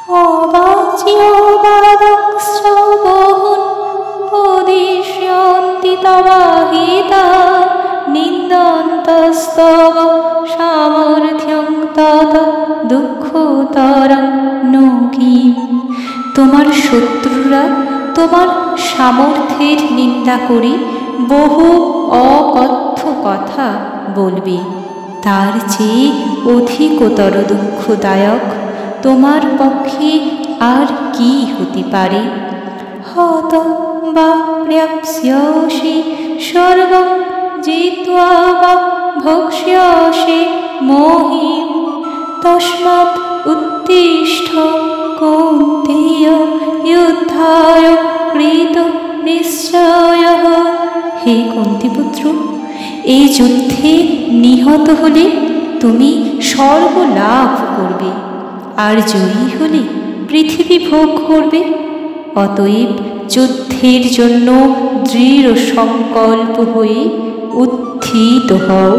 অবাচ্যবাদশ্রবহূন উপদিশ্যন্তি তবাহিতা নিন্দন্তস্তব সামর্থ্যং তত দুঃখতরং no Kim. তোমার শত্রুরা তোমার সামর্থ্যের নিন্দা করে বহু অকথ্য কথা বলবে, তার চেয়ে অধিকতর দুঃখদায়ক তোমার পক্ষে আর কি হতে পারে। হতং বা প্রাপ্স্যসি স্বর্গং জিত্বা বা ভক্ষ্যসি মহিম তস্মাৎ উত্তিষ্ঠ কৌন্তেয় যুদ্ধায় কৃত নিশ্চয়ঃ। হে কুন্তিপুত্র, এই যুদ্ধে নিহত হলে তুমি স্বর্গ লাভ করবে, আর জয়ী হলে পৃথিবী ভোগ করবে। অতএব যুদ্ধের জন্য দৃঢ় সংকল্প হয়ে উত্থিত হও।